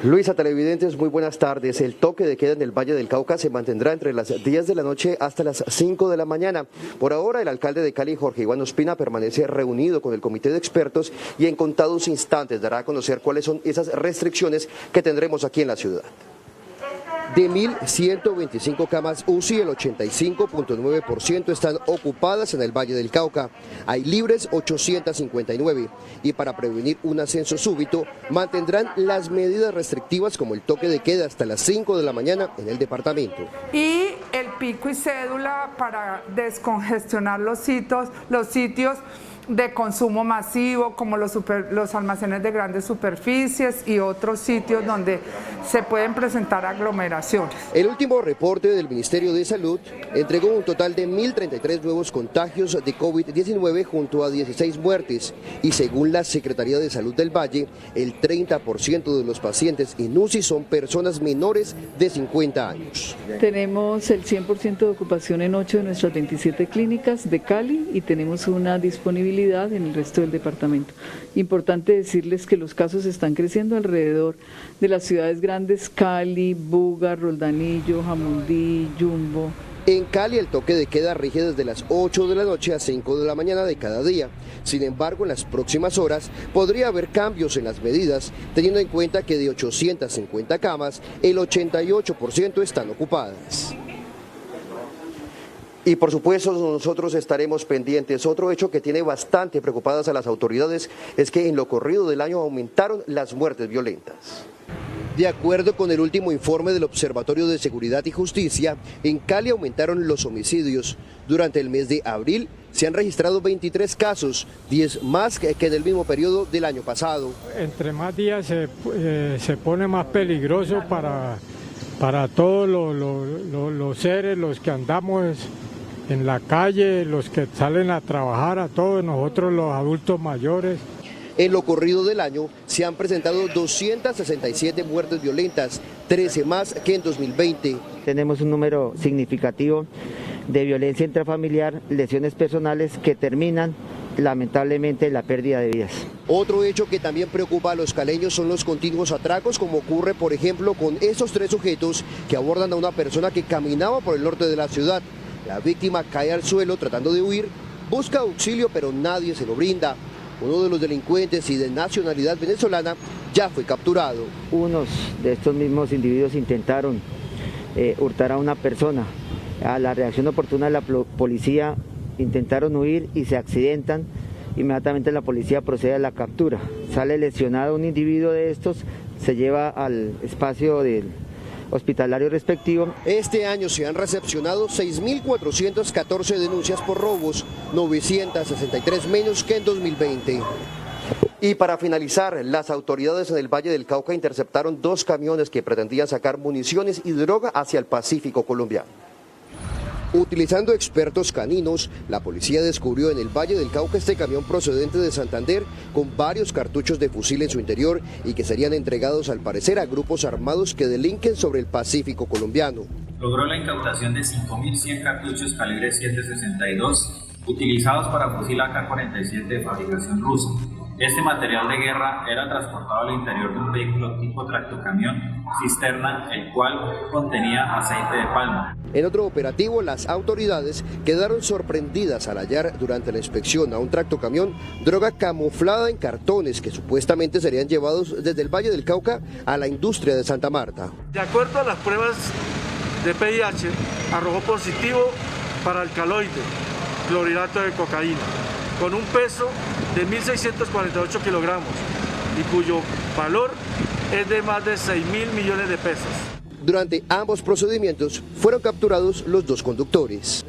Luisa, televidentes, muy buenas tardes. El toque de queda en el Valle del Cauca se mantendrá entre las 10 de la noche hasta las 5 de la mañana. Por ahora, el alcalde de Cali, Jorge Iván Ospina, permanece reunido con el comité de expertos y en contados instantes dará a conocer cuáles son esas restricciones que tendremos aquí en la ciudad. De 1.125 camas UCI, el 85.9% están ocupadas en el Valle del Cauca. Hay libres 859 y para prevenir un ascenso súbito mantendrán las medidas restrictivas como el toque de queda hasta las 5 de la mañana en el departamento. Y el pico y cédula para descongestionar los sitios de consumo masivo, como los almacenes de grandes superficies y otros sitios donde se pueden presentar aglomeraciones. El último reporte del Ministerio de Salud entregó un total de 1.033 nuevos contagios de COVID-19 junto a 16 muertes y según la Secretaría de Salud del Valle, el 30% de los pacientes en UCI son personas menores de 50 años. Tenemos el 100% de ocupación en 8 de nuestras 27 clínicas de Cali y tenemos una disponibilidad en el resto del departamento. Importante decirles que los casos están creciendo alrededor de las ciudades grandes: Cali, Buga, Roldanillo, Jamundí, Yumbo. En Cali el toque de queda rige desde las 8 de la noche a 5 de la mañana de cada día. Sin embargo, en las próximas horas podría haber cambios en las medidas, teniendo en cuenta que de 850 camas, el 88% están ocupadas. Y por supuesto nosotros estaremos pendientes. Otro hecho que tiene bastante preocupadas a las autoridades es que en lo corrido del año aumentaron las muertes violentas. De acuerdo con el último informe del Observatorio de Seguridad y Justicia, en Cali aumentaron los homicidios. Durante el mes de abril se han registrado 23 casos, 10 más que en el mismo periodo del año pasado. Entre más días se pone más peligroso para todos los seres, los que andamos en la calle, los que salen a trabajar, a todos nosotros los adultos mayores. En lo corrido del año se han presentado 267 muertes violentas, 13 más que en 2020. Tenemos un número significativo de violencia intrafamiliar, lesiones personales que terminan lamentablemente en la pérdida de vidas. Otro hecho que también preocupa a los caleños son los continuos atracos, como ocurre por ejemplo con estos 3 sujetos que abordan a una persona que caminaba por el norte de la ciudad. La víctima cae al suelo tratando de huir, busca auxilio pero nadie se lo brinda. Uno de los delincuentes y de nacionalidad venezolana ya fue capturado. Unos de estos mismos individuos intentaron hurtar a una persona. A la reacción oportuna de la policía intentaron huir y se accidentan. Inmediatamente la policía procede a la captura. Sale lesionado un individuo de estos, se lleva al espacio del hospitalario respectivo. Este año se han recepcionado 6.414 denuncias por robos, 963 menos que en 2020. Y para finalizar, las autoridades en el Valle del Cauca interceptaron 2 camiones que pretendían sacar municiones y droga hacia el Pacífico colombiano. Utilizando expertos caninos, la policía descubrió en el Valle del Cauca este camión procedente de Santander con varios cartuchos de fusil en su interior y que serían entregados al parecer a grupos armados que delinquen sobre el Pacífico colombiano. Logró la incautación de 5.100 cartuchos calibre 7.62 utilizados para fusil AK-47 de fabricación rusa. Este material de guerra era transportado al interior de un vehículo tipo tractocamión cisterna, el cual contenía aceite de palma. En otro operativo, las autoridades quedaron sorprendidas al hallar durante la inspección a un tractocamión droga camuflada en cartones que supuestamente serían llevados desde el Valle del Cauca a la industria de Santa Marta. De acuerdo a las pruebas de VIH, arrojó positivo para alcaloide, clorhidrato de cocaína, con un peso de 1.648 kilogramos y cuyo valor es de más de 6.000 millones de pesos. Durante ambos procedimientos fueron capturados los dos conductores.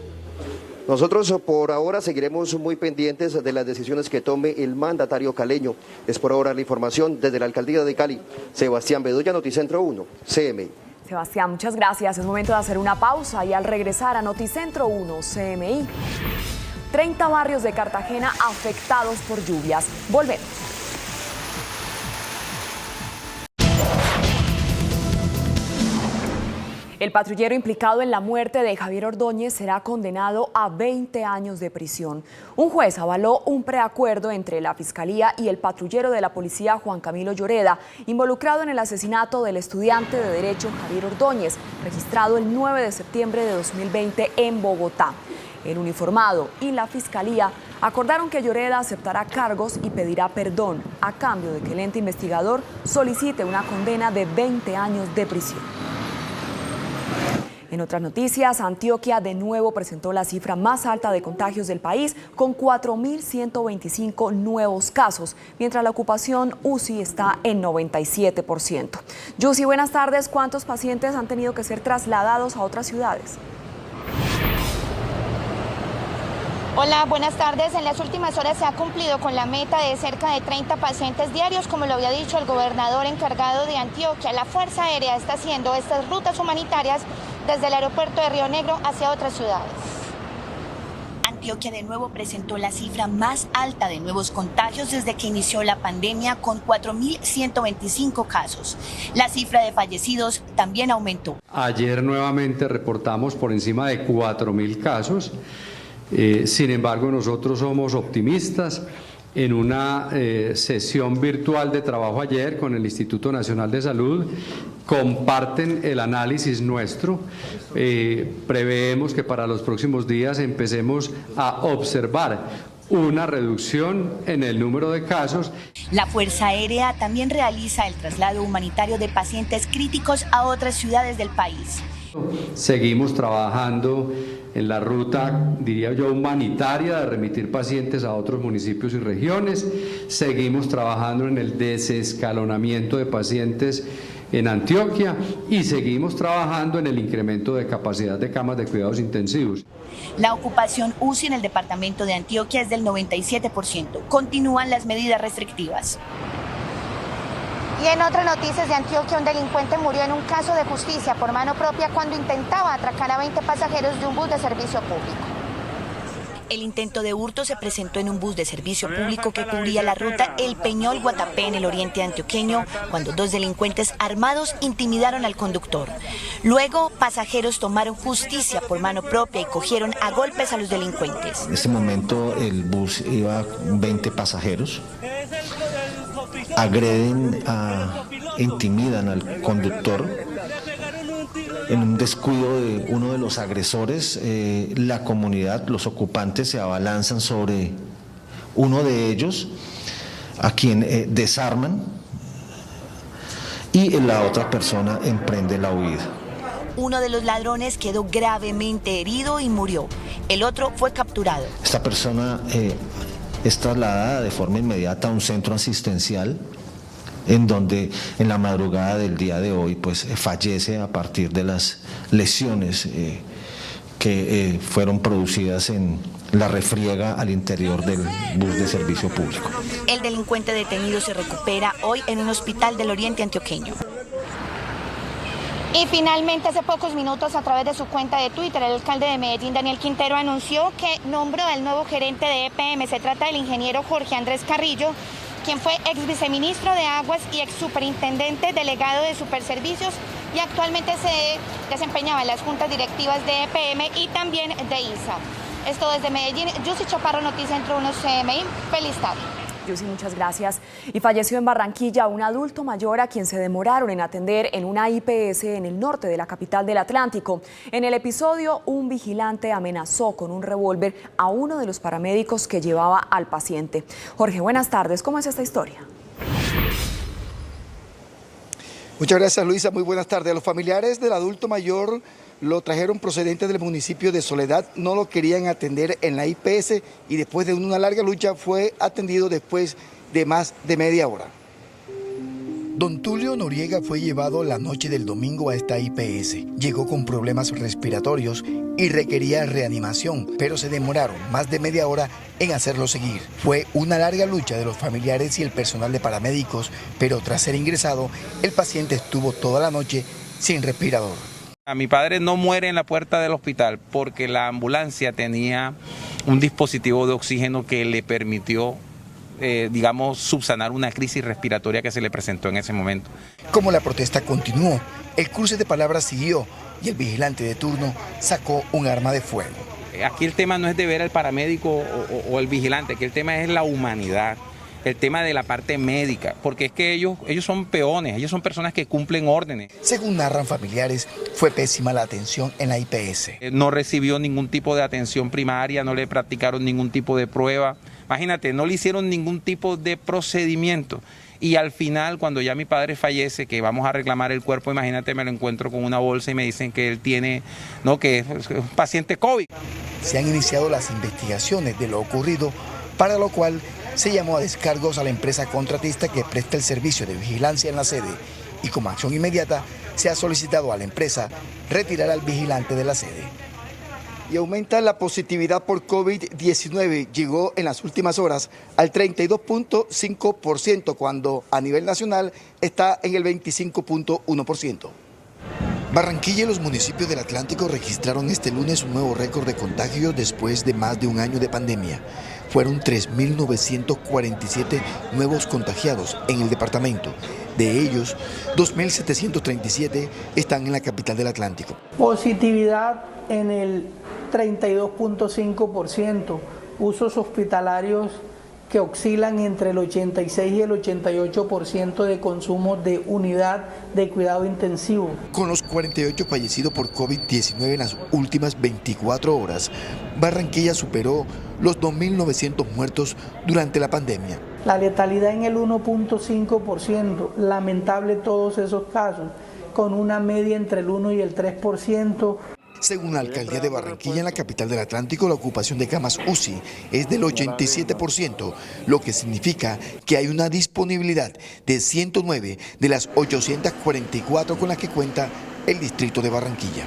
Nosotros por ahora seguiremos muy pendientes de las decisiones que tome el mandatario caleño. Es por ahora la información desde la Alcaldía de Cali. Sebastián Bedoya, Noticentro 1, CMI. Sebastián, muchas gracias. Es momento de hacer una pausa y al regresar a Noticentro 1, CMI, 30 barrios de Cartagena afectados por lluvias. Volvemos. El patrullero implicado en la muerte de Javier Ordóñez será condenado a 20 años de prisión. Un juez avaló un preacuerdo entre la Fiscalía y el patrullero de la policía Juan Camilo Lloreda, involucrado en el asesinato del estudiante de Derecho Javier Ordóñez, registrado el 9 de septiembre de 2020 en Bogotá. El uniformado y la Fiscalía acordaron que Lloreda aceptará cargos y pedirá perdón a cambio de que el ente investigador solicite una condena de 20 años de prisión. En otras noticias, Antioquia de nuevo presentó la cifra más alta de contagios del país, con 4.125 nuevos casos, mientras la ocupación UCI está en 97%. Yusi, buenas tardes. ¿Cuántos pacientes han tenido que ser trasladados a otras ciudades? Hola, buenas tardes. En las últimas horas se ha cumplido con la meta de cerca de 30 pacientes diarios, como lo había dicho el gobernador encargado de Antioquia. La Fuerza Aérea está haciendo estas rutas humanitarias desde el aeropuerto de Río Negro hacia otras ciudades. Antioquia de nuevo presentó la cifra más alta de nuevos contagios desde que inició la pandemia, con 4.125 casos. La cifra de fallecidos también aumentó. Ayer nuevamente reportamos por encima de 4.000 casos. Sin embargo, nosotros somos optimistas. En una sesión virtual de trabajo ayer con el Instituto Nacional de Salud, comparten el análisis nuestro. Preveemos que para los próximos días empecemos a observar una reducción en el número de casos. La Fuerza Aérea también realiza el traslado humanitario de pacientes críticos a otras ciudades del país. Seguimos trabajando en la ruta, diría yo, humanitaria de remitir pacientes a otros municipios y regiones. Seguimos trabajando en el desescalonamiento de pacientes en Antioquia y seguimos trabajando en el incremento de capacidad de camas de cuidados intensivos. La ocupación UCI en el departamento de Antioquia es del 97%. Continúan las medidas restrictivas. Y en otras noticias de Antioquia, un delincuente murió en un caso de justicia por mano propia cuando intentaba atracar a 20 pasajeros de un bus de servicio público. El intento de hurto se presentó en un bus de servicio público que cubría la ruta El Peñol-Guatapé en el oriente antioqueño, cuando dos delincuentes armados intimidaron al conductor. Luego, pasajeros tomaron justicia por mano propia y cogieron a golpes a los delincuentes. En este momento el bus iba 20 pasajeros. Agreden, intimidan al conductor. En un descuido de uno de los agresores, la comunidad, los ocupantes se abalanzan sobre uno de ellos, a quien desarman, y la otra persona emprende la huida. Uno de los ladrones quedó gravemente herido y murió. El otro fue capturado. Esta persona es trasladada de forma inmediata a un centro asistencial, en donde en la madrugada del día de hoy pues fallece a partir de las lesiones que fueron producidas en la refriega al interior del bus de servicio público. El delincuente detenido se recupera hoy en un hospital del oriente antioqueño. Y finalmente, hace pocos minutos, a través de su cuenta de Twitter, el alcalde de Medellín, Daniel Quintero, anunció que nombró al nuevo gerente de EPM. Se trata del ingeniero Jorge Andrés Carrillo, quien fue ex viceministro de Aguas y ex superintendente delegado de Superservicios y actualmente se desempeñaba en las juntas directivas de EPM y también de INSA. Esto desde Medellín. Yusi Chaparro, Noticentro 1 CMI. Feliz tarde. Yusi, muchas gracias. Y falleció en Barranquilla un adulto mayor a quien se demoraron en atender en una IPS en el norte de la capital del Atlántico. En el episodio, un vigilante amenazó con un revólver a uno de los paramédicos que llevaba al paciente. Jorge, buenas tardes. ¿Cómo es esta historia? Muchas gracias, Luisa. Muy buenas tardes. Los familiares del adulto mayor lo trajeron procedente del municipio de Soledad, no lo querían atender en la IPS y después de una larga lucha fue atendido después de más de media hora. Don Tulio Noriega fue llevado la noche del domingo a esta IPS. Llegó con problemas respiratorios y requería reanimación, pero se demoraron más de media hora en hacerlo seguir. Fue una larga lucha de los familiares y el personal de paramédicos, pero tras ser ingresado, el paciente estuvo toda la noche sin respirador. Mi padre no muere en la puerta del hospital porque la ambulancia tenía un dispositivo de oxígeno que le permitió, digamos, subsanar una crisis respiratoria que se le presentó en ese momento. Como la protesta continuó, el cruce de palabras siguió y el vigilante de turno sacó un arma de fuego. Aquí el tema no es de ver al paramédico o el vigilante, aquí el tema es la humanidad. El tema de la parte médica, porque es que ellos son peones, ellos son personas que cumplen órdenes. Según narran familiares, fue pésima la atención en la IPS. No recibió ningún tipo de atención primaria, no le practicaron ningún tipo de prueba. Imagínate, no le hicieron ningún tipo de procedimiento. Y al final, cuando ya mi padre fallece, que vamos a reclamar el cuerpo, imagínate, me lo encuentro con una bolsa y me dicen que él tiene, que es un paciente COVID. Se han iniciado las investigaciones de lo ocurrido, para lo cual se llamó a descargos a la empresa contratista que presta el servicio de vigilancia en la sede y como acción inmediata se ha solicitado a la empresa retirar al vigilante de la sede. Y aumenta la positividad por COVID-19, llegó en las últimas horas al 32.5% cuando a nivel nacional está en el 25.1%. Barranquilla y los municipios del Atlántico registraron este lunes un nuevo récord de contagios después de más de un año de pandemia. Fueron 3.947 nuevos contagiados en el departamento. De ellos, 2.737 están en la capital del Atlántico. Positividad en el 32.5%, usos hospitalarios que oscilan entre el 86 y el 88% de consumo de unidad de cuidado intensivo. Con los 48 fallecidos por COVID-19 en las últimas 24 horas, Barranquilla superó los 2.900 muertos durante la pandemia. La letalidad en el 1.5%, lamentable todos esos casos, con una media entre el 1 y el 3%. Según la alcaldía de Barranquilla, en la capital del Atlántico, la ocupación de camas UCI es del 87%, lo que significa que hay una disponibilidad de 109 de las 844 con las que cuenta el distrito de Barranquilla.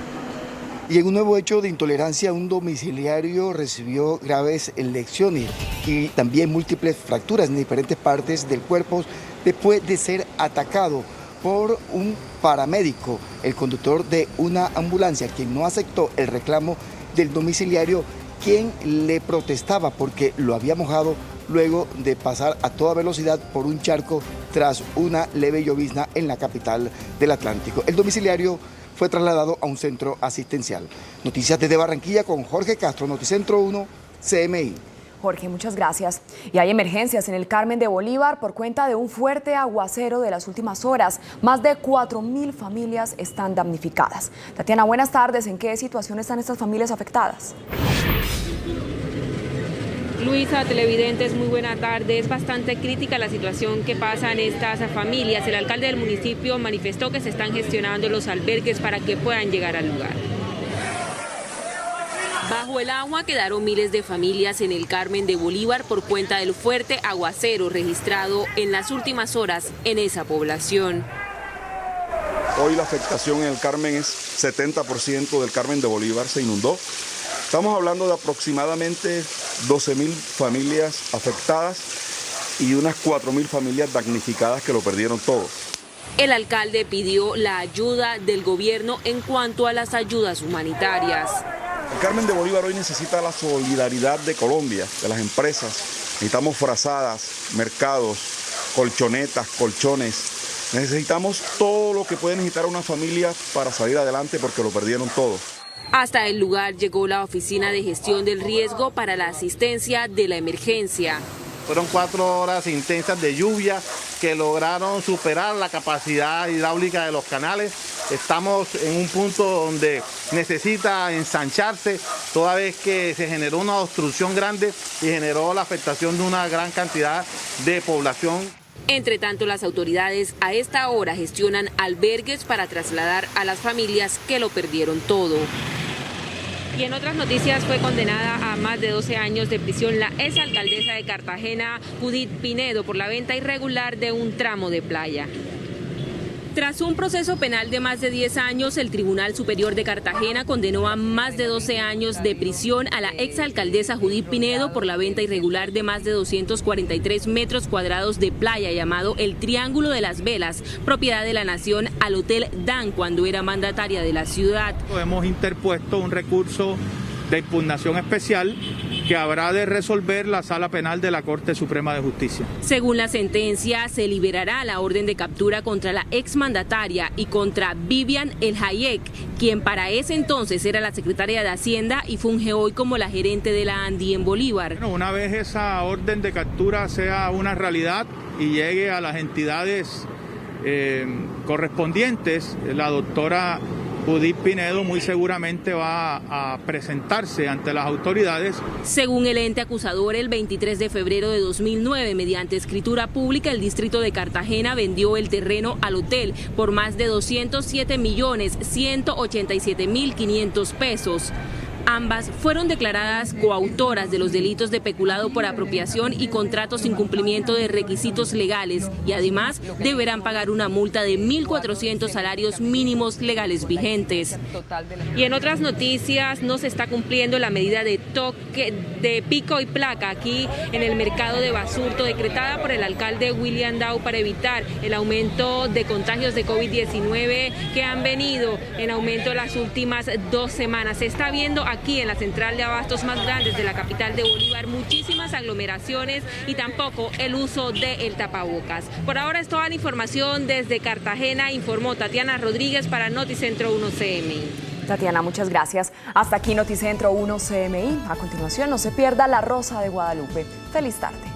Y en un nuevo hecho de intolerancia, un domiciliario recibió graves lesiones y también múltiples fracturas en diferentes partes del cuerpo después de ser atacado por un paramédico, el conductor de una ambulancia, quien no aceptó el reclamo del domiciliario, quien le protestaba porque lo había mojado luego de pasar a toda velocidad por un charco tras una leve llovizna en la capital del Atlántico. El domiciliario fue trasladado a un centro asistencial. Noticias desde Barranquilla con Jorge Castro, Noticentro 1, CMI. Jorge, muchas gracias. Y hay emergencias en el Carmen de Bolívar por cuenta de un fuerte aguacero de las últimas horas. Más de 4.000 familias están damnificadas. Tatiana, buenas tardes. ¿En qué situación están estas familias afectadas? Luisa, televidentes, muy buena tarde. Es bastante crítica la situación que pasan estas familias. El alcalde del municipio manifestó que se están gestionando los albergues para que puedan llegar al lugar. Bajo el agua quedaron miles de familias en el Carmen de Bolívar por cuenta del fuerte aguacero registrado en las últimas horas en esa población. Hoy la afectación en el Carmen es 70% del Carmen de Bolívar se inundó. Estamos hablando de aproximadamente 12.000 familias afectadas y unas 4.000 familias damnificadas que lo perdieron todo. El alcalde pidió la ayuda del gobierno en cuanto a las ayudas humanitarias. El Carmen de Bolívar hoy necesita la solidaridad de Colombia, de las empresas. Necesitamos frazadas, mercados, colchonetas, colchones. Necesitamos todo lo que puede necesitar una familia para salir adelante porque lo perdieron todo. Hasta el lugar llegó la Oficina de Gestión del Riesgo para la asistencia de la emergencia. Fueron 4 horas intensas de lluvia que lograron superar la capacidad hidráulica de los canales. Estamos en un punto donde necesita ensancharse, toda vez que se generó una obstrucción grande y generó la afectación de una gran cantidad de población. Entre tanto, las autoridades a esta hora gestionan albergues para trasladar a las familias que lo perdieron todo. Y en otras noticias, fue condenada a más de 12 años de prisión la exalcaldesa de Cartagena, Judith Pinedo, por la venta irregular de un tramo de playa. Tras un proceso penal de más de 10 años, el Tribunal Superior de Cartagena condenó a más de 12 años de prisión a la exalcaldesa Judith Pinedo por la venta irregular de más de 243 metros cuadrados de playa llamado el Triángulo de las Velas, propiedad de la Nación, al Hotel Dan cuando era mandataria de la ciudad. Hemos interpuesto un recurso de impugnación especial que habrá de resolver la Sala Penal de la Corte Suprema de Justicia. Según la sentencia, se liberará la orden de captura contra la exmandataria y contra Vivian El Hayek, quien para ese entonces era la secretaria de Hacienda y funge hoy como la gerente de la ANDI en Bolívar. Bueno, una vez esa orden de captura sea una realidad y llegue a las entidades correspondientes, la doctora Judith Pinedo muy seguramente va a presentarse ante las autoridades. Según el ente acusador, el 23 de febrero de 2009, mediante escritura pública, el distrito de Cartagena vendió el terreno al hotel por más de 207.187.500 pesos. Ambas fueron declaradas coautoras de los delitos de peculado por apropiación y contratos sin cumplimiento de requisitos legales y además deberán pagar una multa de 1.400 salarios mínimos legales vigentes. Y en otras noticias, no se está cumpliendo la medida de toque de pico y placa aquí en el mercado de Basurto, decretada por el alcalde William Dow para evitar el aumento de contagios de COVID-19 que han venido en aumento las últimas 2 semanas. Se está viendo aquí en la central de abastos más grandes de la capital de Bolívar muchísimas aglomeraciones y tampoco el uso del tapabocas. Por ahora es toda la información desde Cartagena, informó Tatiana Rodríguez para Noticentro 1 CMI. Tatiana, muchas gracias. Hasta aquí Noticentro 1 CMI. A continuación, no se pierda La Rosa de Guadalupe. Feliz tarde.